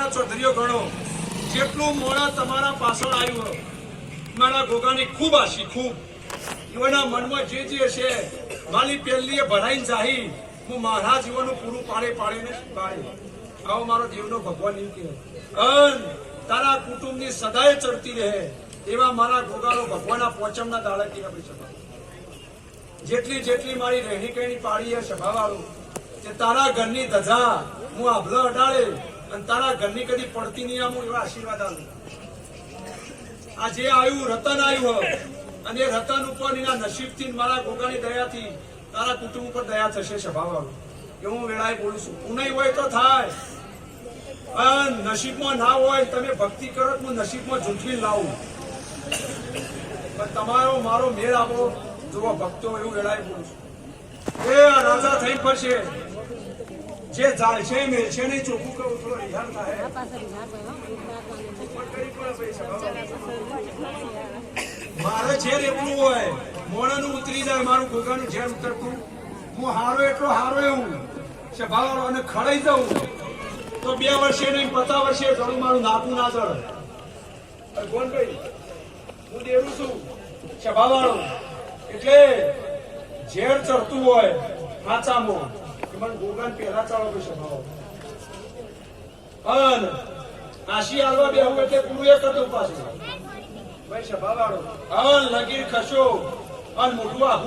ચૌધરીઓ ગણો જેટલું મોડા તમારા પાછળ આવ્યું મારા ગોગાની ખૂબ આશી ખૂબ એના મનમાં જે છે મારી પહેલી ભરાઈને જાહી હું મારા જીવનનું પૂરું પાડીને આવો મારો દેવનો ભગવાન એમ કે તારા કુટુંબની સદાય ચડતી રહે એવા મારા ગોગાનો ભગવાનના પોચમના દાડાથી આપણી સભા જેટલી મારી રહેણી કહેણી પાડી છે સભાવાળું કે તારા ઘરની ધજા હું આભલો અડાડે અને તારા ઘરની કદી પડતી નહીં આવું એવા આશીર્વાદ આલું આ જે આવ્યું રતન આવ્યું અને એ રતન ઉપર એના નસીબથી મારા ગોગાની દયાથી તારા કુટુંબ ઉપર દયા થશે સભાવાળું કે હું વેળાએ બોલું છું ઉનાઈ હોય તો થાય નસીબમાં ના હોય તમે ભક્તિ કરો હું નસીબમાં ઝૂંટવી લાવું પણ તમારો મારો મેળ આપો જોવા ભક્તો એવું વેળાએ બોલું છું એ રાજા થઈ પડશે જે જાય છે મેળ છે નહીં ચોખ્ખું કહું થોડો રિહાન થાય મારે ઝેર એવું હોય મોણાનું ઉતરી જાય મારું ગોગાનું ઝેર ઉતરતું હું હારો એટલો હારો એવું છે ભાવ અને ખડાઈ જાઉં તો 2 વર્ષે નહીં 50 વર્ષે જડું મારું નાપું ના જળ ગોનભાઈ હું દેવું છું સભાવાળો એટલે ઝેર ચડતું હોય ખાંચામાં મને ગોગાન પહેલા ચાલો કે સભાવાળો અન આશી આલવા બે હું એટલે પૂરું એક હતું પાછું ભાઈ સભાવાળો અન લગીર ખસો અન મોટું